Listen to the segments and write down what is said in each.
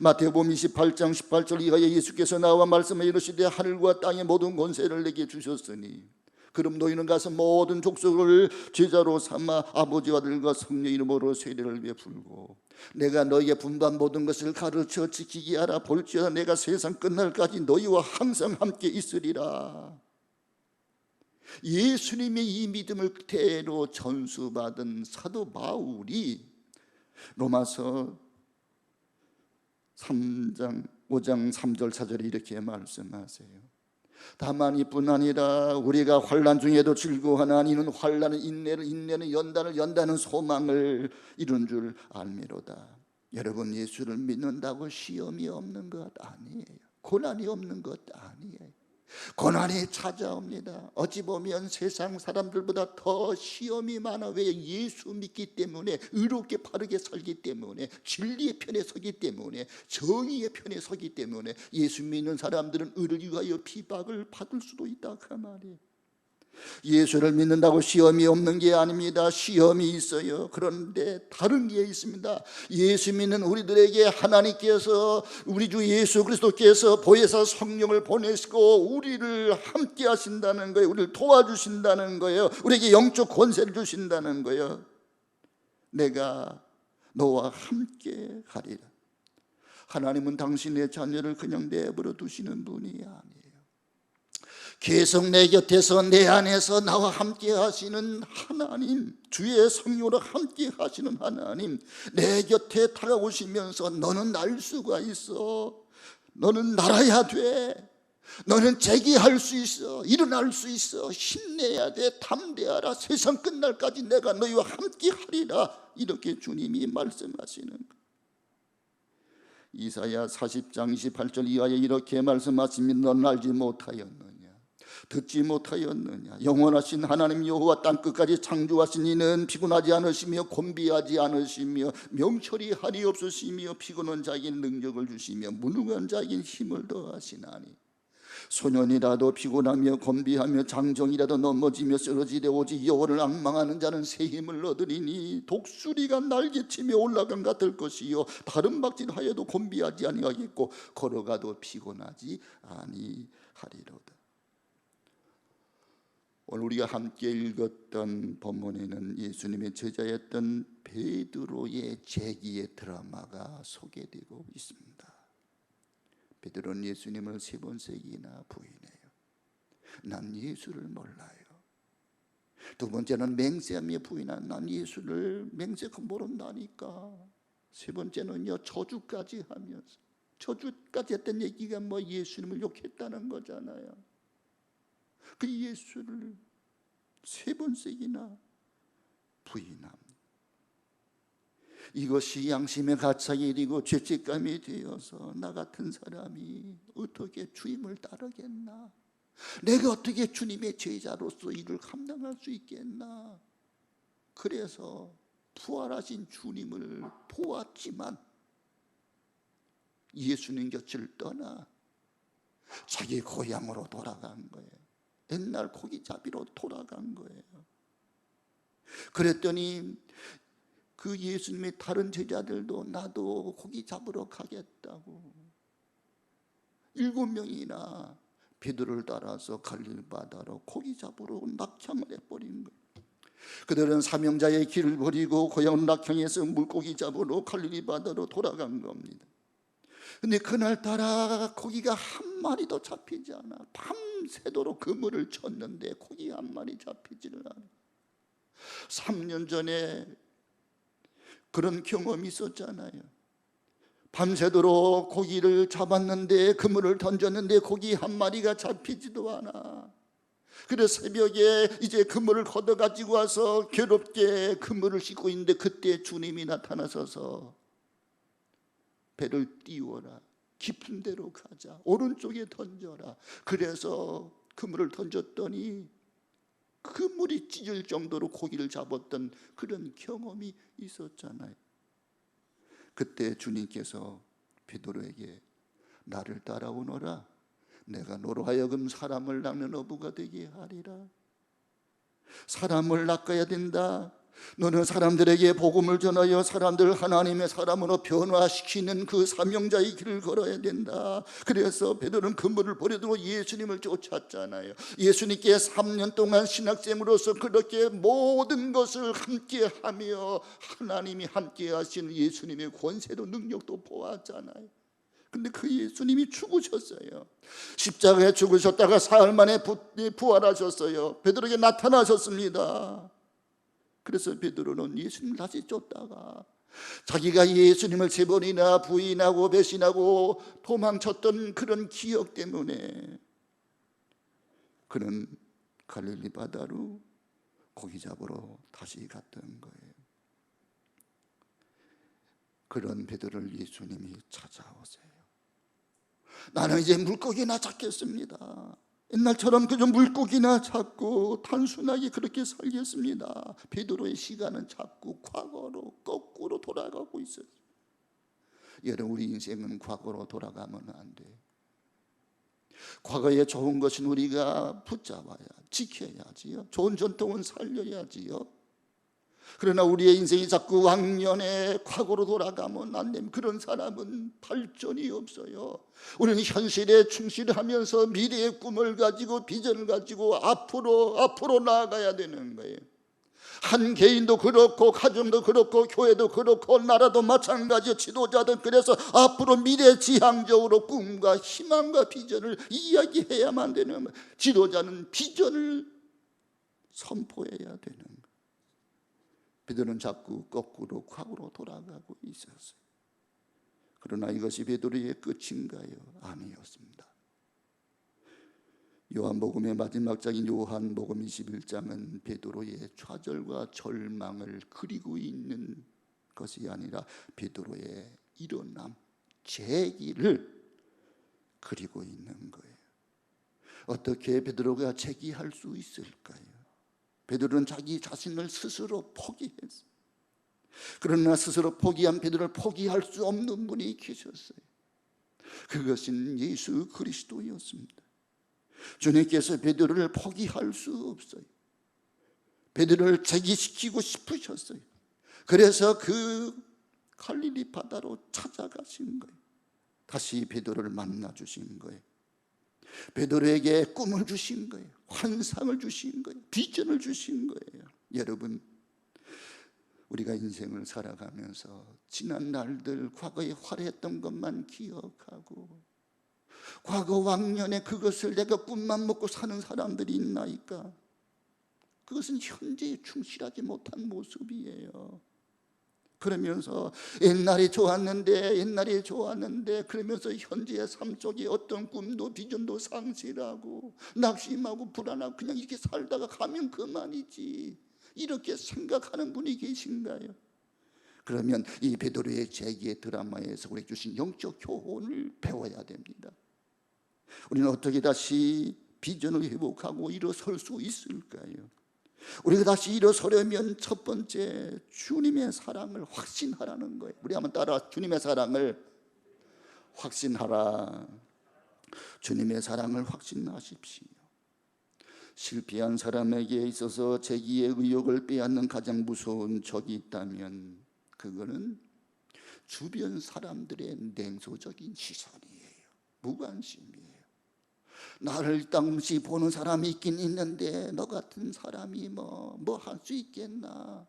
마태복음 28장 18절 이하에 예수께서 나와 말씀하여 이르시되 하늘과 땅의 모든 권세를 내게 주셨으니 그럼 너희는 가서 모든 족속을 제자로 삼아 아버지와 아들과 성령 이름으로 세례를 베풀고 내가 너희에게 분부한 모든 것을 가르쳐 지키게 하라. 볼지어다 내가 세상 끝날까지 너희와 항상 함께 있으리라. 예수님의 이 믿음을 그대로 전수받은 사도 바울이 로마서 5장 3절 4절에 이렇게 말씀하세요. 다만 이뿐 아니라 우리가 환난 중에도 즐거워하나 이는 환난은 인내를, 인내는 연단을, 연단은 소망을 이룬 줄 알미로다. 여러분, 예수를 믿는다고 시험이 없는 것 아니에요. 고난이 없는 것 아니에요. 고난이 찾아옵니다. 어찌 보면 세상 사람들보다 더 시험이 많아. 왜? 예수 믿기 때문에, 의롭게 바르게 살기 때문에, 진리의 편에 서기 때문에, 정의의 편에 서기 때문에. 예수 믿는 사람들은 의를 위하여 비박을 받을 수도 있다 그 말이에요. 예수를 믿는다고 시험이 없는 게 아닙니다. 시험이 있어요. 그런데 다른 게 있습니다. 예수 믿는 우리들에게 하나님께서, 우리 주 예수 그리스도께서 보혜사 성령을 보내시고 우리를 함께 하신다는 거예요. 우리를 도와주신다는 거예요. 우리에게 영적 권세를 주신다는 거예요. 내가 너와 함께 하리라. 하나님은 당신의 자녀를 그냥 내버려 두시는 분이 아니에요. 계속 내 곁에서, 내 안에서 나와 함께 하시는 하나님, 주의 성령으로 함께 하시는 하나님, 내 곁에 다가오시면서 너는 날 수가 있어, 너는 날아야 돼, 너는 재기할 수 있어, 일어날 수 있어, 힘내야 돼, 담대하라, 세상 끝날까지 내가 너희와 함께 하리라. 이렇게 주님이 말씀하시는 거예요. 이사야 40장 28절 이하에 이렇게 말씀하십니다. 너는 알지 못하였느냐, 듣지 못하였느냐. 영원하신 하나님 여호와 땅끝까지 창조하신 이는 피곤하지 않으시며 곤비하지 않으시며 명철이 한이 없으시며 피곤한 자에게 능력을 주시며 무능한 자에게 힘을 더하시나니 소년이라도 피곤하며 곤비하며 장정이라도 넘어지며 쓰러지되 오직 여호와를 앙망하는 자는 새 힘을 얻으리니 독수리가 날개치며 올라간 같을 것이요 다른 박질하여도 곤비하지 아니하겠고 걸어가도 피곤하지 아니하리로다. 오늘 우리가 함께 읽었던 본문에는 예수님의 제자였던 베드로의 재기의 드라마가 소개되고 있습니다. 베드로는 예수님을 3번씩이나 부인해요. 난 예수를 몰라요. 두 번째는 맹세하며 부인한, 난 예수를 맹세하고 모른다니까. 세 번째는요, 저주까지 하면서, 저주까지 했던 얘기가 뭐 예수님을 욕했다는 거잖아요. 그 예수를 3번씩이나 부인합니다. 이것이 양심의 가책이 일이고 죄책감이 되어서 나 같은 사람이 어떻게 주님을 따르겠나, 내가 어떻게 주님의 제자로서 이를 감당할 수 있겠나. 그래서 부활하신 주님을 보았지만 예수님 곁을 떠나 자기 고향으로 돌아간 거예요. 옛날 고기잡이로 돌아간 거예요. 그랬더니 그 예수님의 다른 제자들도 나도 고기 잡으러 가겠다고 7명이나 베드로를 따라서 갈릴리 바다로 고기 잡으러 낙향을 해버린 거예요. 그들은 사명자의 길을 버리고 고향 낙향에서 물고기 잡으러 갈릴리 바다로 돌아간 겁니다. 근데 그날따라 고기가 한 마리도 잡히지 않아. 밤새도록 그물을 쳤는데 고기 한 마리 잡히지를 않아. 3년 전에 그런 경험이 있었잖아요. 밤새도록 고기를 잡았는데 그물을 던졌는데 고기 한 마리가 잡히지도 않아. 그래서 새벽에 이제 그물을 걷어가지고 와서 괴롭게 그물을 싣고 있는데 그때 주님이 나타나셔서 배를 띄워라, 깊은 데로 가자, 오른쪽에 던져라. 그래서 그물을 던졌더니 그물이 찢을 정도로 고기를 잡았던 그런 경험이 있었잖아요. 그때 주님께서 베드로에게 나를 따라오너라, 내가 너로 하여금 사람을 낚는 어부가 되게 하리라. 사람을 낚아야 된다. 너는 사람들에게 복음을 전하여 사람들을 하나님의 사람으로 변화시키는 그 사명자의 길을 걸어야 된다. 그래서 베드로는 그물을 버려두고 예수님을 쫓았잖아요. 예수님께 3년 동안 신학생으로서 그렇게 모든 것을 함께하며 하나님이 함께하신 예수님의 권세도 능력도 보았잖아요. 근데 그 예수님이 죽으셨어요. 십자가에 죽으셨다가 사흘 만에 부활하셨어요. 베드로에게 나타나셨습니다. 그래서 베드로는 예수님을 다시 쫓다가 자기가 예수님을 3번이나 부인하고 배신하고 도망쳤던 그런 기억 때문에 그는 갈릴리 바다로 고기 잡으러 다시 갔던 거예요. 그런 베드로를 예수님이 찾아오세요. 나는 이제 물고기나 잡겠습니다. 옛날처럼 그저 물고기나 잡고 단순하게 그렇게 살겠습니다. 베드로의 시간은 자꾸 과거로 거꾸로 돌아가고 있어요. 여러분, 우리 인생은 과거로 돌아가면 안 돼요. 과거에 좋은 것은 우리가 붙잡아야, 지켜야지요. 좋은 전통은 살려야지요. 그러나 우리의 인생이 자꾸 왕년의 과거로 돌아가면 안 되면 그런 사람은 발전이 없어요. 우리는 현실에 충실하면서 미래의 꿈을 가지고 비전을 가지고 앞으로 나아가야 되는 거예요. 한 개인도 그렇고 가정도 그렇고 교회도 그렇고 나라도 마찬가지요. 지도자든 그래서 앞으로 미래지향적으로 꿈과 희망과 비전을 이야기해야만 되는 거예요. 지도자는 비전을 선포해야 되는 거예요. 베드로는 자꾸 거꾸로 과거로 돌아가고 있었어요. 그러나 이것이 베드로의 끝인가요? 아니었습니다. 요한복음의 마지막 장인 요한복음 21장은 베드로의 좌절과 절망을 그리고 있는 것이 아니라 베드로의 일어남, 재기를 그리고 있는 거예요. 어떻게 베드로가 재기할 수 있을까요? 베드로는 자기 자신을 스스로 포기했어요. 그러나 스스로 포기한 베드로를 포기할 수 없는 분이 계셨어요. 그것은 예수 그리스도였습니다. 주님께서 베드로를 포기할 수 없어요. 베드로를 재기시키고 싶으셨어요. 그래서 그 갈릴리 바다로 찾아가신 거예요. 다시 베드로를 만나 주신 거예요. 베드로에게 꿈을 주신 거예요. 환상을 주신 거예요. 비전을 주신 거예요. 여러분, 우리가 인생을 살아가면서 지난 날들 과거에 화려했던 것만 기억하고 과거 왕년에 그것을 내가 꿈만 먹고 사는 사람들이 있나이까? 그것은 현재에 충실하지 못한 모습이에요. 그러면서 옛날이 좋았는데 그러면서 현재의 삶 속에 어떤 꿈도 비전도 상실하고 낙심하고 불안하고 그냥 이렇게 살다가 가면 그만이지, 이렇게 생각하는 분이 계신가요? 그러면 이 베드로의 재기의 드라마에서 우리 주신 영적 교훈을 배워야 됩니다. 우리는 어떻게 다시 비전을 회복하고 일어설 수 있을까요? 우리가 다시 일어서려면 첫 번째, 주님의 사랑을 확신하라는 거예요. 우리 한번 따라, 주님의 사랑을 확신하라. 주님의 사랑을 확신하십시오. 실패한 사람에게 있어서 재기의 의욕을 빼앗는 가장 무서운 적이 있다면 그거는 주변 사람들의 냉소적인 시선이에요. 무관심이에요. 나를 땅없이 보는 사람이 있긴 있는데 너 같은 사람이 뭐 할 수 있겠나,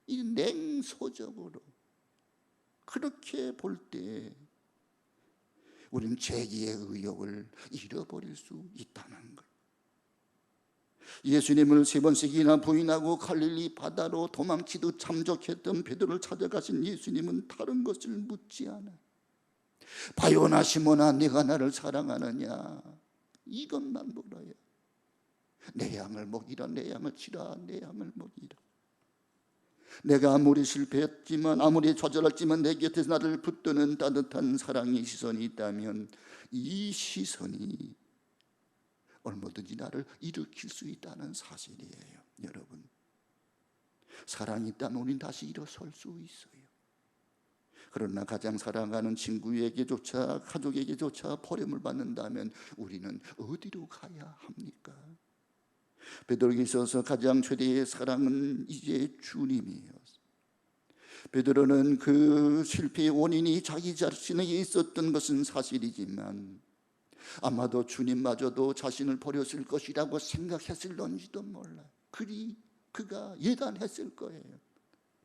이 냉소적으로 그렇게 볼 때 우리는 재기의 의욕을 잃어버릴 수 있다는 거예요. 예수님을 3번씩이나 부인하고 갈릴리 바다로 도망치듯 참적했던 베드로를 찾아가신 예수님은 다른 것을 묻지 않아요. 바요나 시몬아, 네가 나를 사랑하느냐, 이것만 물어요. 내 양을 먹이라, 내 양을 치라, 내 양을 먹이라. 내가 아무리 실패했지만 아무리 좌절했지만 내 곁에서 나를 붙드는 따뜻한 사랑의 시선이 있다면 이 시선이 얼마든지 나를 일으킬 수 있다는 사실이에요. 여러분, 사랑이 있다면 우리는 다시 일어설 수 있어요. 그러나 가장 사랑하는 친구에게조차 가족에게조차 버림을 받는다면 우리는 어디로 가야 합니까? 베드로에게 있어서 가장 최대의 사랑은 이제 주님이었어요. 베드로는 그 실패의 원인이 자기 자신에게 있었던 것은 사실이지만 아마도 주님마저도 자신을 버렸을 것이라고 생각했을런지도 몰라요. 그가 예단했을 거예요.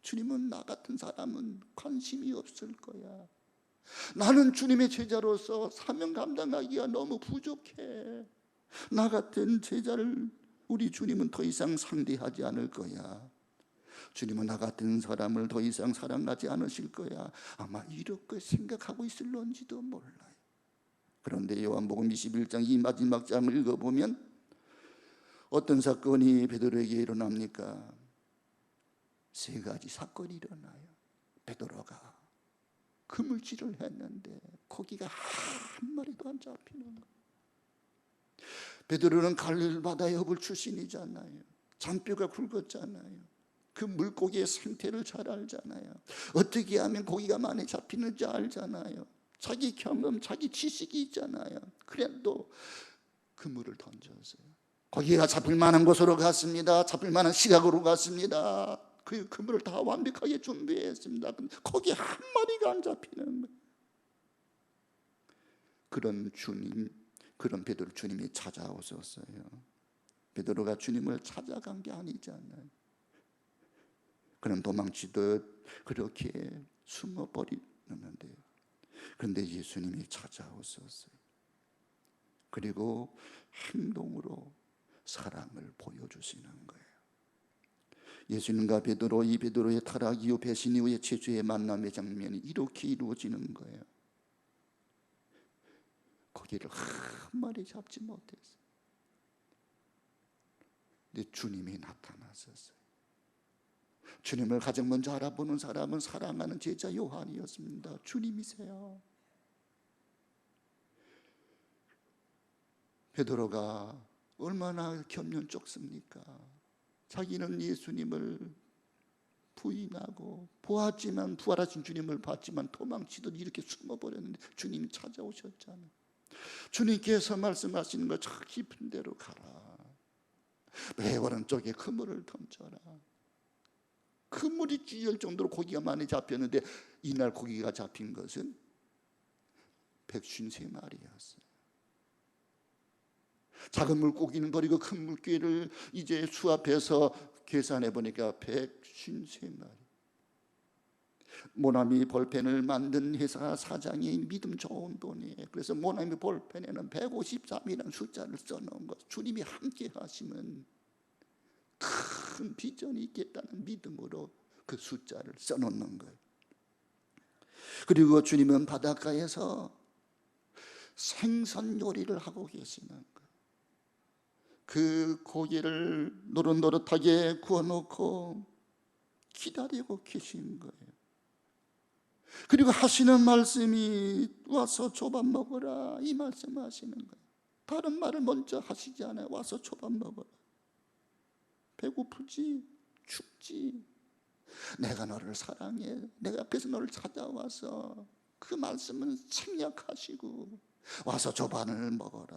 주님은 나 같은 사람은 관심이 없을 거야. 나는 주님의 제자로서 사명 감당하기가 너무 부족해. 나 같은 제자를 우리 주님은 더 이상 상대하지 않을 거야. 주님은 나 같은 사람을 더 이상 사랑하지 않으실 거야. 아마 이렇게 생각하고 있을런지도 몰라요. 그런데 요한복음 21장 이 마지막 장을 읽어보면 어떤 사건이 베드로에게 일어납니까? 세 가지 사건이 일어나요. 베드로가 그물질을 했는데 고기가 한 마리도 안 잡히는 거예요. 베드로는 갈릴리 바다의 어불 출신이잖아요. 잔뼈가 굵었잖아요. 그 물고기의 생태를 잘 알잖아요. 어떻게 하면 고기가 많이 잡히는지 알잖아요. 자기 경험, 자기 지식이 있잖아요. 그래도 그물을 던졌어요. 고기가 잡힐 만한 곳으로 갔습니다. 잡힐 만한 시각으로 갔습니다. 그 그물을 다 완벽하게 준비했습니다. 근데 거기 한 마리가 안 잡히는 거예요. 그런 베드로 주님이 찾아오셨어요. 베드로가 주님을 찾아간 게 아니잖아요. 그는 도망치듯 그렇게 숨어버리는데요. 그런데 예수님이 찾아오셨어요. 그리고 행동으로 사랑을 보여주시는 거예요. 예수님과 베드로, 이 베드로의 타락 이후 배신 이후의 최초의 만남의 장면이 이렇게 이루어지는 거예요. 고기를 한 마리 잡지 못했어요. 근데 주님이 나타나셨어요. 주님을 가장 먼저 알아보는 사람은 사랑하는 제자 요한이었습니다. 주님이세요. 베드로가 얼마나 견년 좁습니까? 자기는 예수님을 부인하고 보았지만, 부활하신 주님을 봤지만 도망치듯 이렇게 숨어버렸는데 주님이 찾아오셨잖아요. 주님께서 말씀하시는 거 저 깊은 데로 가라. 배 오른쪽에 그물을 던져라. 그물이 찢을 정도로 고기가 많이 잡혔는데 이날 고기가 잡힌 것은 153마리였어요. 작은 물고기는 버리고 큰 물고기를 이제 수합해서 계산해 보니까 153마리. 모나미 볼펜을 만든 회사 사장이 믿음 좋은 분이에요. 그래서 모나미 볼펜에는 153이라는 숫자를 써놓은 것. 주님이 함께 하시면 큰 비전이 있겠다는 믿음으로 그 숫자를 써놓는 거예요. 그리고 주님은 바닷가에서 생선 요리를 하고 계시는 거예요. 그 고기를 노릇노릇하게 구워놓고 기다리고 계신 거예요. 그리고 하시는 말씀이 와서 조밥 먹어라, 이 말씀 하시는 거예요. 다른 말을 먼저 하시지 않아요. 와서 조밥 먹어라. 배고프지? 춥지? 내가 너를 사랑해. 내가 앞에서 너를 찾아와서 그 말씀은 생략하시고 와서 조반을 먹어라.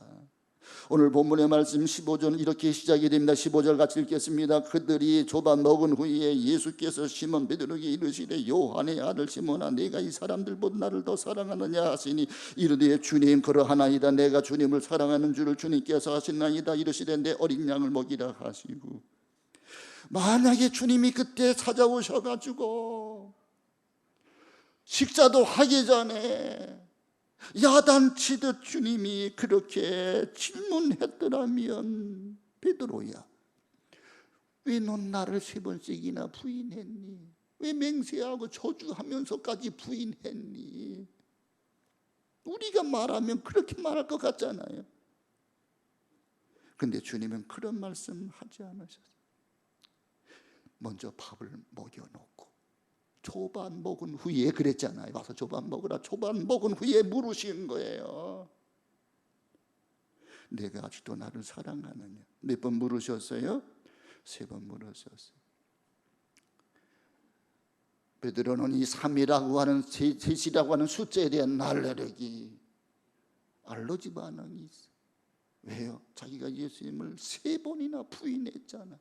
오늘 본문의 말씀 15절은 이렇게 시작이 됩니다. 15절 같이 읽겠습니다. 그들이 조반 먹은 후에 예수께서 시몬 베드로에게 이르시되 요한의 아들 시몬아, 네가 이 사람들보다 나를 더 사랑하느냐 하시니 이르되 주님 그러하나이다. 내가 주님을 사랑하는 줄을 주님께서 아시나이다. 이르시되 내 어린 양을 먹이라 하시고, 만약에 주님이 그때 찾아오셔가지고 식사도 하기 전에 야단치듯 주님이 그렇게 질문했더라면, 베드로야, 왜 넌 나를 3번씩이나 부인했니? 왜 맹세하고 저주하면서까지 부인했니? 우리가 말하면 그렇게 말할 것 같잖아요. 근데 주님은 그런 말씀 하지 않으셨어요. 먼저 밥을 먹여놓고 조반 먹은 후에 그랬잖아요. 와서 조반 먹으라. 조반 먹은 후에 물으신 거예요. 내가 아직도 나를 사랑하느냐? 몇 번 물으셨어요? 3번 물으셨어요. 베드로는 이 3이라고 하는, 셋이라고 하는 숫자에 대한 알레르기, 알러지 반응이 있어요. 왜요? 자기가 예수님을 3번이나 부인했잖아.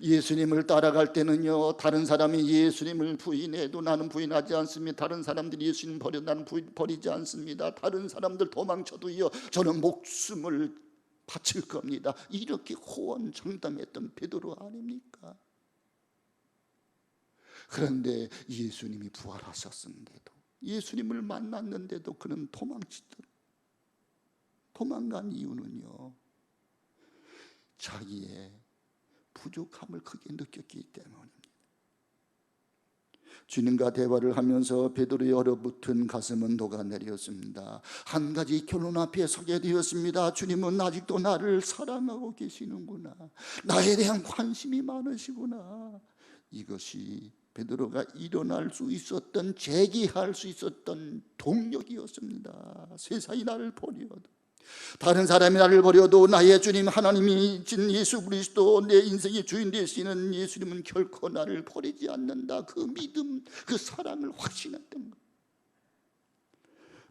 예수님을 따라갈 때는요, 다른 사람이 예수님을 부인해도 나는 부인하지 않습니다. 다른 사람들이 예수님 버려 나는 버리지 않습니다. 다른 사람들 도망쳐도요, 저는 목숨을 바칠 겁니다. 이렇게 호언장담했던 베드로 아닙니까? 그런데 예수님이 부활하셨는데도, 예수님을 만났는데도 그는 도망간 이유는요, 자기의 부족함을 크게 느꼈기 때문입니다. 주님과 대화를 하면서 베드로의 얼어붙은 가슴은 녹아내렸습니다. 한 가지 결론 앞에 서게 되었습니다. 주님은 아직도 나를 사랑하고 계시는구나. 나에 대한 관심이 많으시구나. 이것이 베드로가 일어날 수 있었던, 재기할 수 있었던 동력이었습니다. 세상이 나를 버려도, 다른 사람이 나를 버려도 나의 주님 하나님이 진 예수 그리스도, 내 인생의 주인 되시는 예수님은 결코 나를 버리지 않는다. 그 믿음, 그 사랑을 확신했던 것.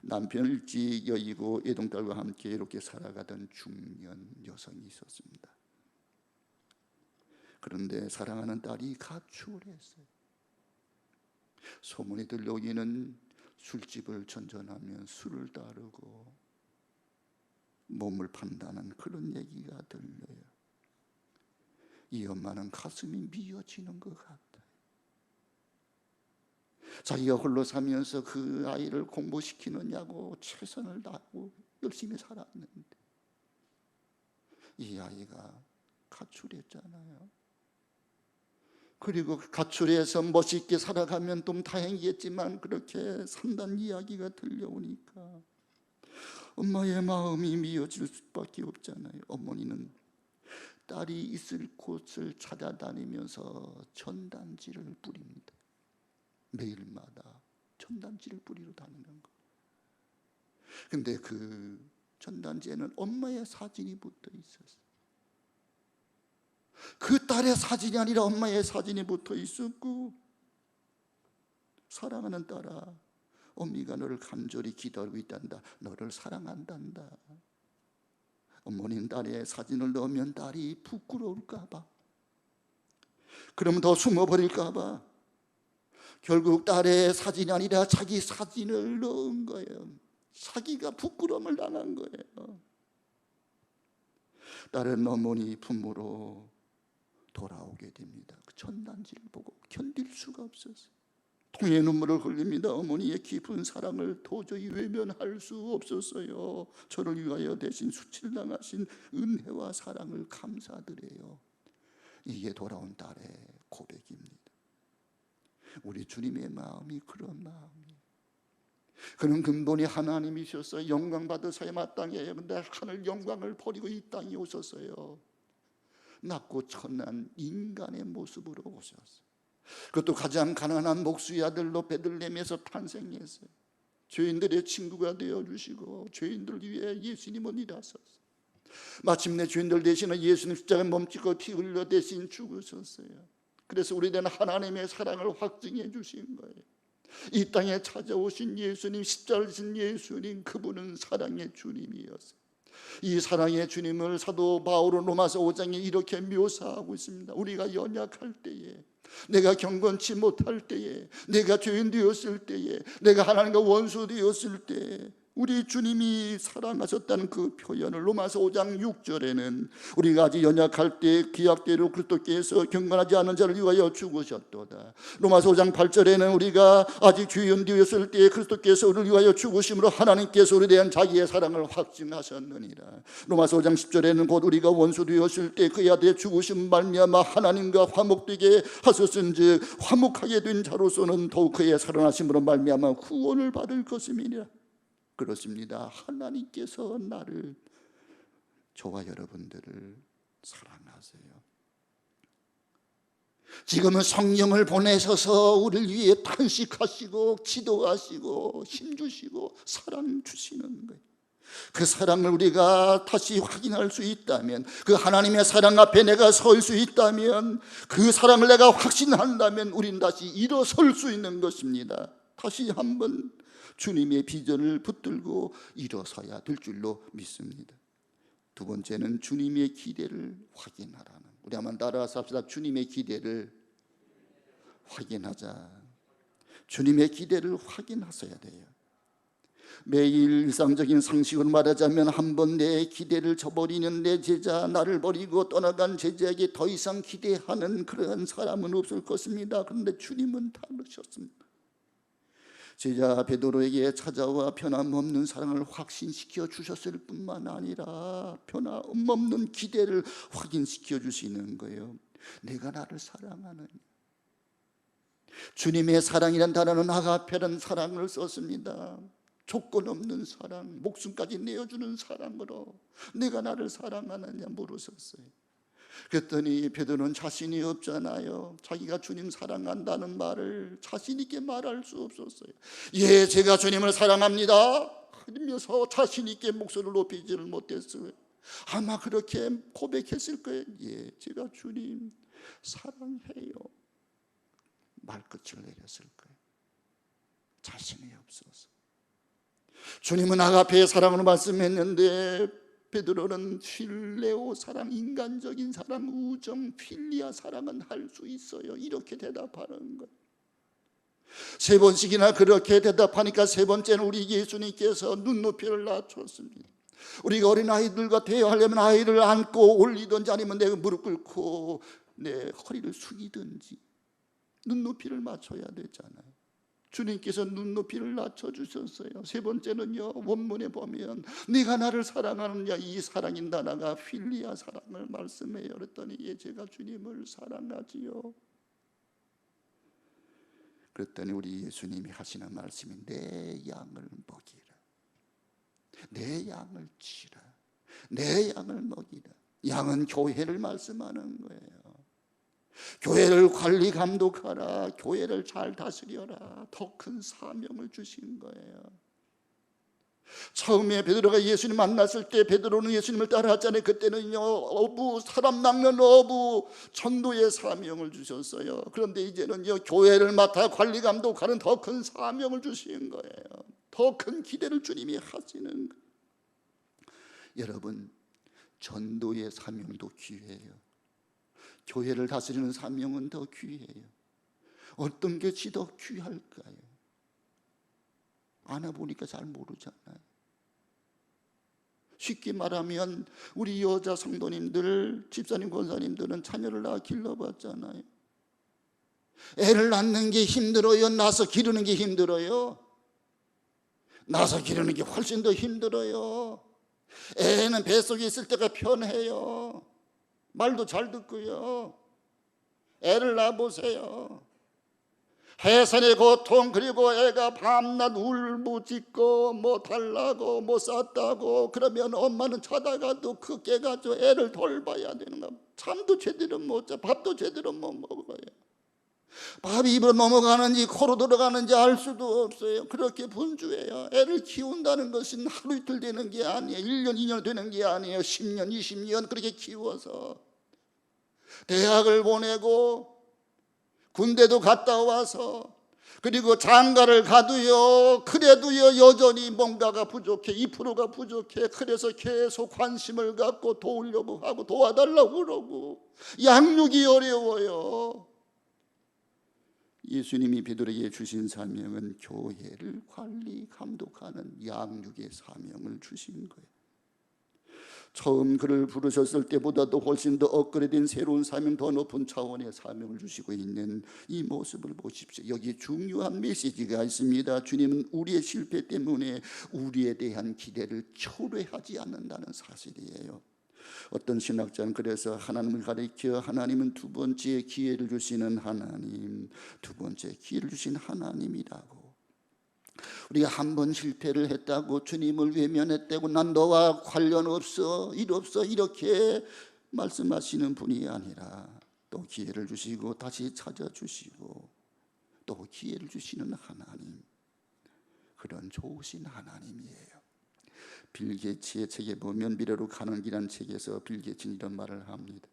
남편을 일찍 여의고 애동딸과 함께 이렇게 살아가던 중년 여성이 있었습니다. 그런데 사랑하는 딸이 가출을 했어요. 소문이 들려오기는 술집을 전전하며 술을 따르고 몸을 판다는 그런 얘기가 들려요. 이 엄마는 가슴이 미어지는 것 같아요. 자기가 홀로 살면서 그 아이를 공부시키느냐고 최선을 다하고 열심히 살았는데 이 아이가 가출했잖아요. 그리고 가출해서 멋있게 살아가면 좀 다행이겠지만 그렇게 산다는 이야기가 들려오니까 엄마의 마음이 미어질 수밖에 없잖아요. 어머니는 딸이 있을 곳을 찾아다니면서 전단지를 뿌립니다. 매일마다 전단지를 뿌리러 다니는 거. 근데 그 전단지에는 엄마의 사진이 붙어 있었어요. 그 딸의 사진이 아니라 엄마의 사진이 붙어 있었고, 사랑하는 딸아, 어미가 너를 간절히 기다리고 있단다. 너를 사랑한단다. 어머니는 딸의 사진을 넣으면 딸이 부끄러울까 봐, 그러면 더 숨어버릴까 봐 결국 딸의 사진이 아니라 자기 사진을 넣은 거예요. 자기가 부끄러움을 당한 거예요. 딸은 어머니 품으로 돌아오게 됩니다. 그 전단지를 보고 견딜 수가 없었어요. 통의 눈물을 흘립니다. 어머니의 깊은 사랑을 도저히 외면할 수 없었어요. 저를 위하여 대신 수칠당하신 은혜와 사랑을 감사드려요. 이게 돌아온 딸의 고백입니다. 우리 주님의 마음이 그런 마음이에요. 그는 근본이 하나님이셨어요. 영광 받으셔야 마땅해요. 그런데 하늘 영광을 버리고 이 땅에 오셨어요. 낮고 천한 인간의 모습으로 오셨어요. 그것도 가장 가난한 목수의 아들로 베들레헴에서 탄생했어요. 죄인들의 친구가 되어주시고 죄인들 위해 예수님은 일하셨어요. 마침내 죄인들 대신에 예수님 십자가에 몸짓고 피 흘려 대신 죽으셨어요. 그래서 우리는 하나님의 사랑을 확증해 주신 거예요. 이 땅에 찾아오신 예수님, 십자가를 지신 예수님, 그분은 사랑의 주님이었어요. 이 사랑의 주님을 사도 바울은 로마서 5장에 이렇게 묘사하고 있습니다. 우리가 연약할 때에, 내가 경건치 못할 때에, 내가 죄인 되었을 때에, 내가 하나님과 원수 되었을 때에 우리 주님이 사랑하셨다는 그 표현을 로마서 5장 6절에는 우리가 아직 연약할 때 기약대로 그리스도께서 경건하지 않은 자를 위하여 죽으셨도다. 로마서 5장 8절에는 우리가 아직 죄인 되었을 때 그리스도께서 우리를 위하여 죽으심으로 하나님께서 우리에 대한 자기의 사랑을 확증하셨느니라. 로마서 5장 10절에는 곧 우리가 원수 되었을 때 그의 아들의 죽으심 말미암아 하나님과 화목되게 하셨은즉 화목하게 된 자로서는 더욱 그의 살아나심으로 말미암아 구원을 받을 것임이니라. 그렇습니다. 하나님께서 나를, 저와 여러분들을 사랑하세요. 지금은 성령을 보내셔서 우리를 위해 탄식하시고 기도하시고 힘주시고 사랑 주시는 거예요. 그 사랑을 우리가 다시 확인할 수 있다면, 그 하나님의 사랑 앞에 내가 설 수 있다면, 그 사랑을 내가 확신한다면 우리는 다시 일어설 수 있는 것입니다. 다시 한번 주님의 비전을 붙들고 일어서야 될 줄로 믿습니다. 두 번째는 주님의 기대를 확인하라는. 우리 한번 따라서 합시다. 주님의 기대를 확인하자. 주님의 기대를 확인하셔야 돼요. 매일 일상적인 상식으로 말하자면 한 번 내 기대를 저버리는 내 제자, 나를 버리고 떠나간 제자에게 더 이상 기대하는 그런 사람은 없을 것입니다. 그런데 주님은 다르셨습니다. 제자 베드로에게 찾아와 변함없는 사랑을 확신시켜 주셨을 뿐만 아니라 변함없는 기대를 확인시켜 주시는 거예요. 내가 나를 사랑하느냐. 주님의 사랑이란 단어는 아가페라는 사랑을 썼습니다. 조건 없는 사랑, 목숨까지 내어주는 사랑으로 내가 나를 사랑하느냐 물으셨어요. 그랬더니 베드로는 자신이 없잖아요. 자기가 주님 사랑한다는 말을 자신 있게 말할 수 없었어요. 예, 제가 주님을 사랑합니다 하면서 자신 있게 목소리를 높이지를 못했어요. 아마 그렇게 고백했을 거예요. 예, 제가 주님 사랑해요. 말끝을 내렸을 거예요. 자신이 없어서. 주님은 아가페의 사랑으로 말씀했는데 베드로는 필레오 사랑, 인간적인 사랑, 우정, 필리아 사랑은 할 수 있어요. 이렇게 대답하는 거예요. 세 번씩이나 그렇게 대답하니까 세 번째는 우리 예수님께서 눈높이를 낮췄습니다. 우리가 어린아이들과 대화하려면 아이를 안고 올리든지 아니면 내가 무릎 꿇고 내 허리를 숙이든지 눈높이를 맞춰야 되잖아요. 주님께서 눈높이를 낮춰주셨어요. 세 번째는요, 원문에 보면 네가 나를 사랑하느냐, 이 사랑인 단어가 필리아 사랑을 말씀해요. 그랬더니 예, 제가 주님을 사랑하지요. 그랬더니 우리 예수님이 하시는 말씀이 내 양을 먹이라, 내 양을 치라, 내 양을 먹이라. 양은 교회를 말씀하는 거예요. 교회를 관리 감독하라, 교회를 잘 다스려라. 더 큰 사명을 주신 거예요. 처음에 베드로가 예수님 만났을 때 베드로는 예수님을 따라왔잖아요. 그때는요, 어부, 사람 낚는 어부, 전도의 사명을 주셨어요. 그런데 이제는요, 교회를 맡아 관리 감독하는 더 큰 사명을 주신 거예요. 더 큰 기대를 주님이 하시는 거예요. 여러분, 전도의 사명도 귀해요. 교회를 다스리는 사명은 더 귀해요. 어떤 것이 더 귀할까요? 안아보니까 잘 모르잖아요. 쉽게 말하면 우리 여자 성도님들, 집사님, 권사님들은 자녀를 낳아 길러봤잖아요. 애를 낳는 게 힘들어요? 낳아서 기르는 게 힘들어요? 낳아서 기르는 게 훨씬 더 힘들어요. 애는 뱃속에 있을 때가 편해요. 말도 잘 듣고요. 애를 낳아보세요. 해산의 고통, 그리고 애가 밤낮 울부짖고 뭐 달라고 뭐 쌌다고 그러면 엄마는 자다가도 그 깨가지고 애를 돌봐야 되는 거야. 잠도 제대로 못 자, 밥도 제대로 못 먹어요. 밥이 입으로 넘어가는지 코로 들어가는지 알 수도 없어요. 그렇게 분주해요. 애를 키운다는 것은 하루 이틀 되는 게 아니에요. 1년 2년 되는 게 아니에요. 10년 20년 그렇게 키워서 대학을 보내고 군대도 갔다 와서 그리고 장가를 가도요, 그래도요 여전히 뭔가가 부족해, 2%가 부족해. 그래서 계속 관심을 갖고 도우려고 하고 도와달라고 그러고 양육이 어려워요. 예수님이 베드로에게 주신 사명은 교회를 관리 감독하는 양육의 사명을 주신 거예요. 처음 그를 부르셨을 때보다도 훨씬 더 업그레이드된 새로운 사명, 더 높은 차원의 사명을 주시고 있는 이 모습을 보십시오. 여기 중요한 메시지가 있습니다. 주님은 우리의 실패 때문에 우리에 대한 기대를 초래하지 않는다는 사실이에요. 어떤 신학자는 그래서 하나님을 가리켜 하나님은 두 번째 기회를 주시는 하나님, 두 번째 기회를 주신 하나님이라고. 우리가 한 번 실패를 했다고 주님을 외면했다고 난 너와 관련 없어, 일 없어 이렇게 말씀하시는 분이 아니라 또 기회를 주시고 다시 찾아주시고 또 기회를 주시는 하나님, 그런 좋으신 하나님이에요. 빌 게이츠의 책에 보면 미래로 가는 길이라는 책에서 빌 게이츠는 이런 말을 합니다.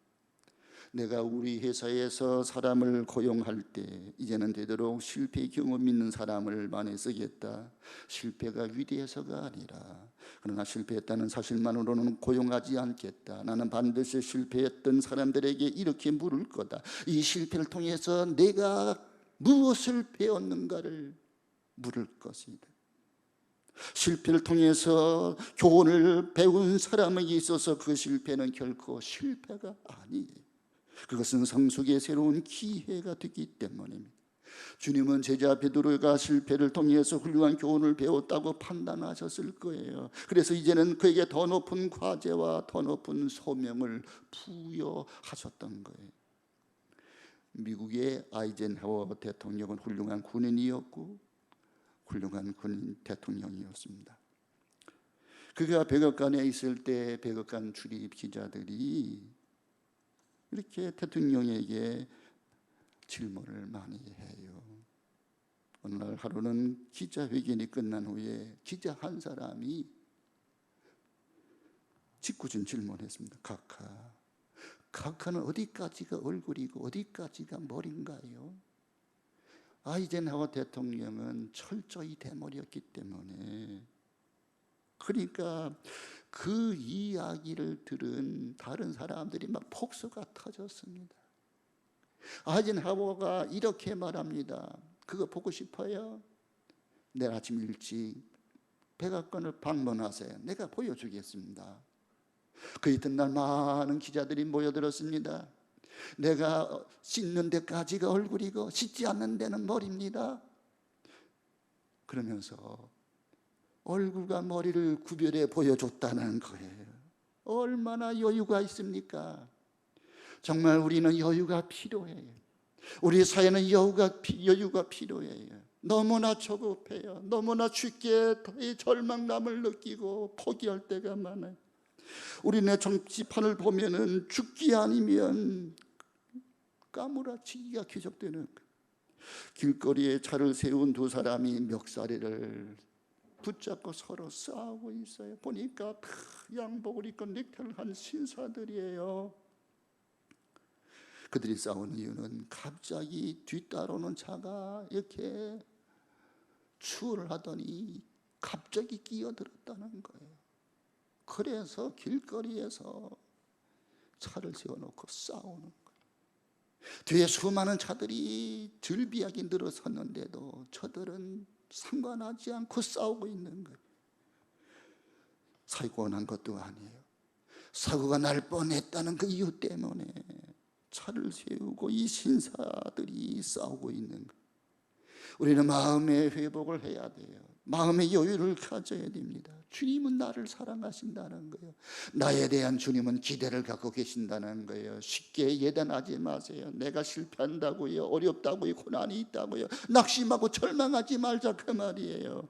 내가 우리 회사에서 사람을 고용할 때 이제는 되도록 실패 경험 있는 사람을 많이 쓰겠다. 실패가 위대해서가 아니라 그러나 실패했다는 사실만으로는 고용하지 않겠다. 나는 반드시 실패했던 사람들에게 이렇게 물을 거다. 이 실패를 통해서 내가 무엇을 배웠는가를 물을 것이다. 실패를 통해서 교훈을 배운 사람에게 있어서 그 실패는 결코 실패가 아니에요. 그것은 성숙의 새로운 기회가 되기 때문입니다. 주님은 제자 베드로가 실패를 통해서 훌륭한 교훈을 배웠다고 판단하셨을 거예요. 그래서 이제는 그에게 더 높은 과제와 더 높은 소명을 부여하셨던 거예요. 미국의 아이젠하워 대통령은 훌륭한 군인이었고 훌륭한 군인 대통령이었습니다. 그가 백악관에 있을 때 백악관 출입 기자들이 이렇게 대통령에게 질문을 많이 해요. 어느 날 하루는 기자회견이 끝난 후에 기자 한 사람이 짓궂은 질문했습니다. 카카는 어디까지가 얼굴이고 어디까지가 머리인가요? 아이젠하워 대통령은 철저히 대머리였기 때문에, 그러니까 그 이야기를 들은 다른 사람들이 막 폭소가 터졌습니다. 아이젠하워가 이렇게 말합니다. 그거 보고 싶어요? 내일 아침 일찍 백악관을 방문하세요. 내가 보여주겠습니다. 그 이튿날 많은 기자들이 모여들었습니다. 내가 씻는 데까지가 얼굴이고 씻지 않는 데는 머리입니다. 그러면서 얼굴과 머리를 구별해 보여줬다는 거예요. 얼마나 여유가 있습니까? 정말 우리는 여유가 필요해요. 우리 사회는 여유가 필요해요. 너무나 조급해요. 너무나 쉽게 절망감을 느끼고 포기할 때가 많아요. 우리네 정치판을 보면은 죽기 아니면 까무라치기가 계속되는 거예요. 길거리에 차를 세운 두 사람이 멱살이를 붙잡고 서로 싸우고 있어요. 보니까 양복을 입고 넥타이를 한 신사들이에요. 그들이 싸우는 이유는 갑자기 뒤따라오는 차가 이렇게 추월을 하더니 갑자기 끼어들었다는 거예요. 그래서 길거리에서 차를 세워놓고 싸우는 거예요. 뒤에 수많은 차들이 즐비하게 늘어섰는데도 저들은 상관하지 않고 싸우고 있는 거예요. 사고가 난 것도 아니에요. 사고가 날 뻔했다는 그 이유 때문에 차를 세우고 이 신사들이 싸우고 있는 거예요. 우리는 마음의 회복을 해야 돼요. 마음의 여유를 가져야 됩니다. 주님은 나를 사랑하신다는 거예요. 나에 대한 주님은 기대를 갖고 계신다는 거예요. 쉽게 예단하지 마세요. 내가 실패한다고요, 어렵다고요, 고난이 있다고요, 낙심하고 절망하지 말자, 그 말이에요.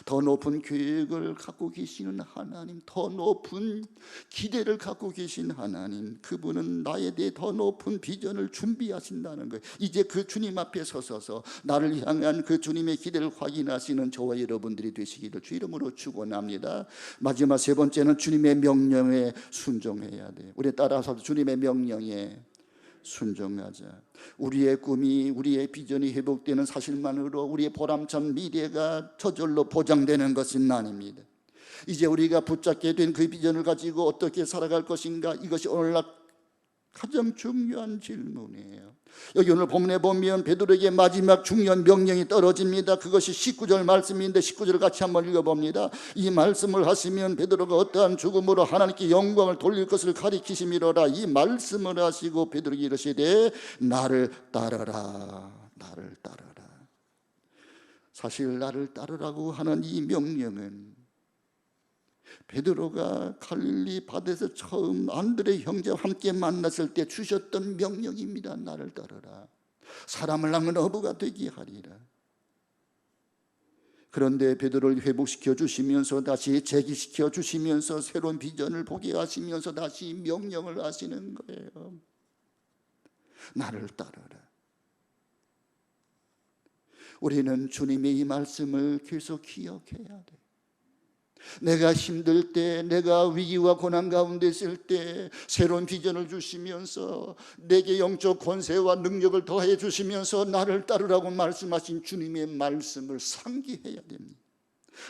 더 높은 계획을 갖고 계시는 하나님, 더 높은 기대를 갖고 계신 하나님, 그분은 나에 대해 더 높은 비전을 준비하신다는 거예요. 이제 그 주님 앞에 서서 나를 향한 그 주님의 기대를 확인하시는 저와 여러분들이 되시기를 주 이름으로 축원합니다. 마지막 세 번째는 주님의 명령에 순종해야 돼요. 우리 따라서 주님의 명령에 순종하자. 우리의 꿈이, 우리의 비전이 회복되는 사실만으로 우리의 보람찬 미래가 저절로 보장되는 것은 아닙니다. 이제 우리가 붙잡게 된 그 비전을 가지고 어떻게 살아갈 것인가, 이것이 오늘날 가장 중요한 질문이에요. 여기 오늘 본문에 보면 베드로에게 마지막 중요한 명령이 떨어집니다. 그것이 19절 말씀인데 19절을 같이 한번 읽어봅니다. 이 말씀을 하시면 베드로가 어떠한 죽음으로 하나님께 영광을 돌릴 것을 가리키심이로라. 이 말씀을 하시고 베드로에게 이르시되 나를 따르라, 나를 따르라. 사실 나를 따르라고 하는 이 명령은 베드로가 갈릴리 바다에서 처음 안드레 형제와 함께 만났을 때 주셨던 명령입니다. 나를 따르라. 사람을 낳는 어부가 되게 하리라. 그런데 베드로를 회복시켜 주시면서 다시 재기시켜 주시면서 새로운 비전을 보게 하시면서 다시 명령을 하시는 거예요. 나를 따르라. 우리는 주님의 이 말씀을 계속 기억해야 돼. 내가 힘들 때, 내가 위기와 고난 가운데 있을 때 새로운 비전을 주시면서 내게 영적 권세와 능력을 더해 주시면서 나를 따르라고 말씀하신 주님의 말씀을 상기해야 됩니다.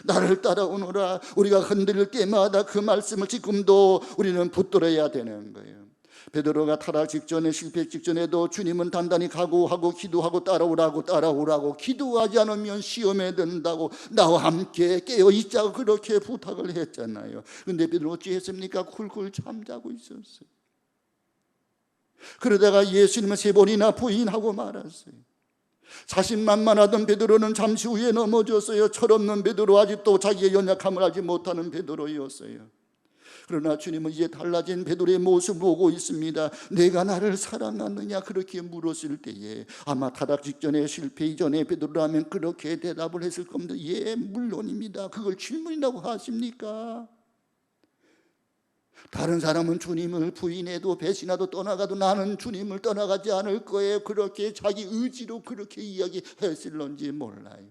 나를 따라오너라. 우리가 흔들릴 때마다 그 말씀을 지금도 우리는 붙들어야 되는 거예요. 베드로가 타락 직전에, 실패 직전에도 주님은 단단히 각오하고 기도하고 따라오라고 기도하지 않으면 시험에 든다고 나와 함께 깨어 있자고 그렇게 부탁을 했잖아요. 그런데 베드로 어찌 했습니까? 쿨쿨 잠자고 있었어요. 그러다가 예수님은 3번이나 부인하고 말았어요. 자신만만하던 베드로는 잠시 후에 넘어졌어요. 철없는 베드로, 아직도 자기의 연약함을 알지 못하는 베드로였어요. 그러나 주님은 이제 달라진 베드로의 모습을 보고 있습니다. 내가 나를 사랑하느냐 그렇게 물었을 때에 아마 타락 직전에, 실패 이전에 베드로라면 그렇게 대답을 했을 겁니다. 예, 물론입니다. 그걸 질문이라고 하십니까? 다른 사람은 주님을 부인해도 배신하도 떠나가도 나는 주님을 떠나가지 않을 거예요. 그렇게 자기 의지로 그렇게 이야기했을런지 몰라요.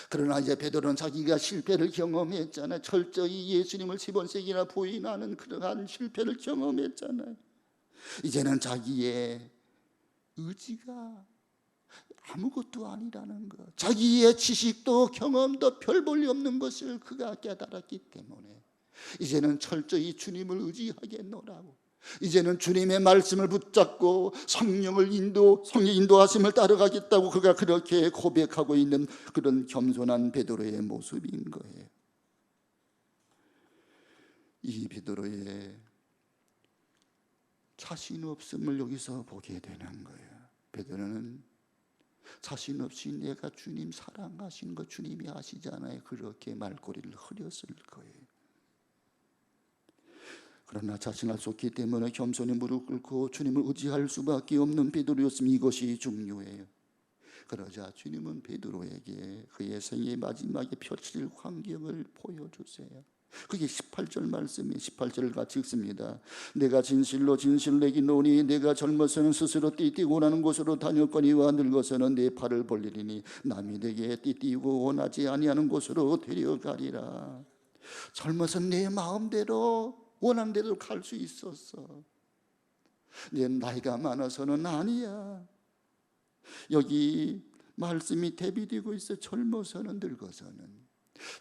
그러나 이제 베드로는 자기가 실패를 경험했잖아요. 철저히 예수님을 3번씩이나 부인하는 그러한 실패를 경험했잖아요. 이제는 자기의 의지가 아무것도 아니라는 것, 자기의 지식도 경험도 별 볼일 없는 것을 그가 깨달았기 때문에 이제는 철저히 주님을 의지하겠노라고, 이제는 주님의 말씀을 붙잡고 성령의 인도하심을 따라가겠다고 그가 그렇게 고백하고 있는 그런 겸손한 베드로의 모습인 거예요. 이 베드로의 자신 없음을 여기서 보게 되는 거예요. 베드로는 자신 없이 내가 주님 사랑하신 거 주님이 아시잖아요. 그렇게 말꼬리를 흐렸을 거예요. 그러나 자신할 수 없기 때문에 겸손히 무릎 꿇고 주님을 의지할 수밖에 없는 베드로였으면 이것이 중요해요. 그러자 주님은 베드로에게 그의 생의 마지막에 펼칠 광경을 보여주세요. 그게 18절 말씀이에요. 18절을 같이 읽습니다. 내가 진실로 내기노니 내가 젊어서는 스스로 띠띠고 원하는 곳으로 다녔거니와 늙어서는 내 팔을 벌리리니 남이 내게 띠띠고 원하지 아니하는 곳으로 데려가리라. 젊어서 내 마음대로 원하는 대로 갈 수 있었어. 내 나이가 많아서는 아니야. 여기 말씀이 대비되고 있어. 젊어서는 늙어서는.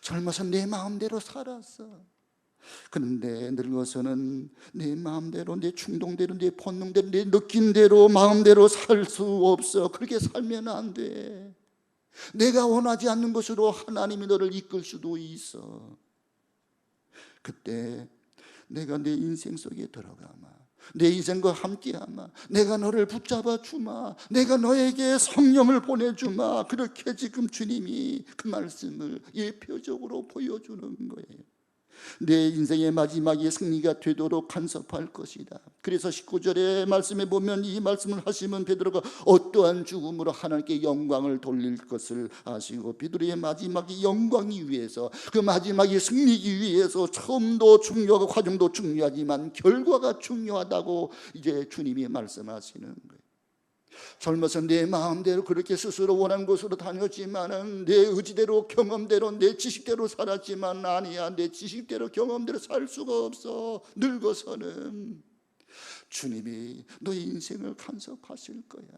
젊어서 내 마음대로 살았어. 그런데 늙어서는 내 마음대로, 내 충동대로, 내 본능대로, 내 느낀대로 마음대로 살 수 없어. 그렇게 살면 안 돼. 내가 원하지 않는 것으로 하나님이 너를 이끌 수도 있어. 그때 내가 내 인생 속에 들어가마, 내 인생과 함께하마, 내가 너를 붙잡아 주마, 내가 너에게 성령을 보내주마. 그렇게 지금 주님이 그 말씀을 예표적으로 보여주는 거예요. 내 인생의 마지막에 승리가 되도록 간섭할 것이다. 그래서 19절의 말씀에 보면 이 말씀을 하시면 베드로가 어떠한 죽음으로 하나님께 영광을 돌릴 것을 아시고, 베드로의 마지막이 영광이 위해서, 그 마지막이 승리기 위해서 처음도 중요하고 과정도 중요하지만 결과가 중요하다고 이제 주님이 말씀하시는 거예요. 젊어서 내 마음대로 그렇게 스스로 원하는 곳으로 다녔지만 내 의지대로 경험대로 내 지식대로 살았지만 아니야. 내 지식대로 경험대로 살 수가 없어. 늙어서는 주님이 너의 인생을 간섭하실 거야.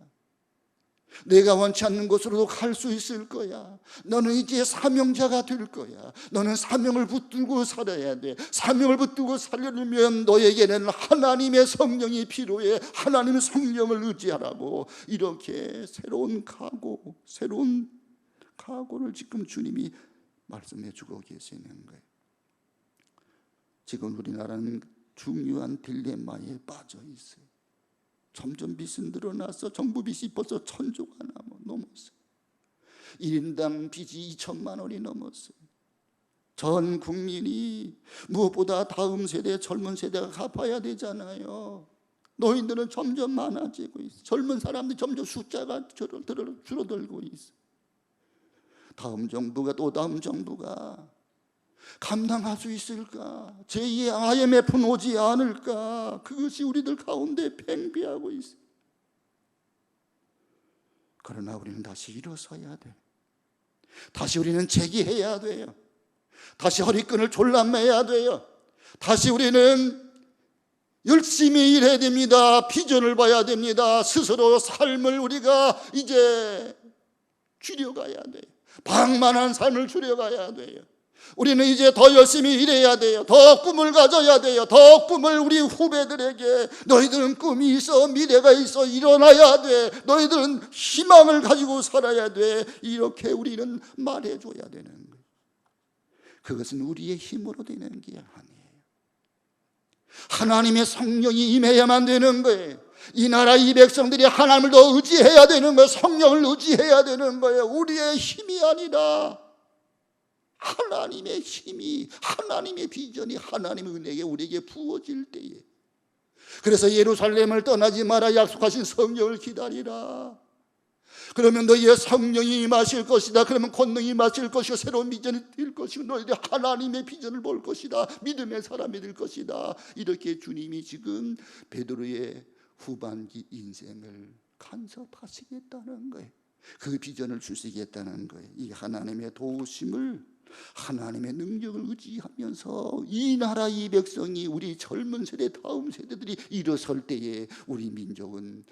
내가 원치 않는 곳으로도 갈 수 있을 거야. 너는 이제 사명자가 될 거야. 너는 사명을 붙들고 살아야 돼. 사명을 붙들고 살려면 너에게는 하나님의 성령이 필요해. 하나님의 성령을 의지하라고, 이렇게 새로운 각오를 지금 주님이 말씀해 주고 계시는 거예요. 지금 우리나라는 중요한 딜레마에 빠져 있어요. 점점 빚은 늘어나서 정부 빚이 벌써 1,000조가 넘었어요. 1인당 빚이 2천만 원이 넘었어요. 전 국민이 무엇보다 다음 세대, 젊은 세대가 갚아야 되잖아요. 노인들은 점점 많아지고 있어요. 젊은 사람들이 점점 숫자가 줄어들고 있어요. 다음 정부가, 또 다음 정부가 감당할 수 있을까? 제2의 IMF는 오지 않을까? 그것이 우리들 가운데 팽배하고 있어요. 그러나 우리는 다시 일어서야 돼. 다시 우리는 재기해야 돼요. 다시 허리끈을 졸라매야 돼요. 다시 우리는 열심히 일해야 됩니다. 비전을 봐야 됩니다. 스스로 삶을 우리가 이제 줄여가야 돼요. 방만한 삶을 줄여가야 돼요. 우리는 이제 더 열심히 일해야 돼요. 더 꿈을 가져야 돼요. 더 꿈을 우리 후배들에게, 너희들은 꿈이 있어, 미래가 있어, 일어나야 돼, 너희들은 희망을 가지고 살아야 돼, 이렇게 우리는 말해줘야 되는 거예요. 그것은 우리의 힘으로 되는 게 아니에요. 하나님의 성령이 임해야만 되는 거예요. 이 나라 이 백성들이 하나님을 더 의지해야 되는 거예요. 성령을 의지해야 되는 거예요. 우리의 힘이 아니라 하나님의 힘이, 하나님의 비전이, 하나님의 은혜가 우리에게 부어질 때에, 그래서 예루살렘을 떠나지 마라, 약속하신 성령을 기다리라. 그러면 너희의 성령이 임하실 것이다. 그러면 권능이 임하실 것이고 새로운 비전이 될 것이고 너희들이 하나님의 비전을 볼 것이다. 믿음의 사람이 될 것이다. 이렇게 주님이 지금 베드로의 후반기 인생을 간섭하시겠다는 거예요. 그 비전을 주시겠다는 거예요. 이 하나님의 도우심을, 하나님의 능력을 의지하면서 이 나라 이 백성이, 우리 젊은 세대, 다음 세대들이 일어설 때에 우리 민족은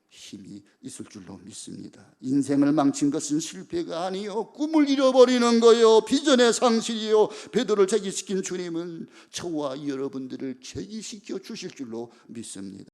힘이 있을 줄로 믿습니다. 인생을 망친 것은 실패가 아니요, 꿈을 잃어버리는 거요, 비전의 상실이요. 베드로를 제기시킨 주님은 저와 여러분들을 제기시켜 주실 줄로 믿습니다.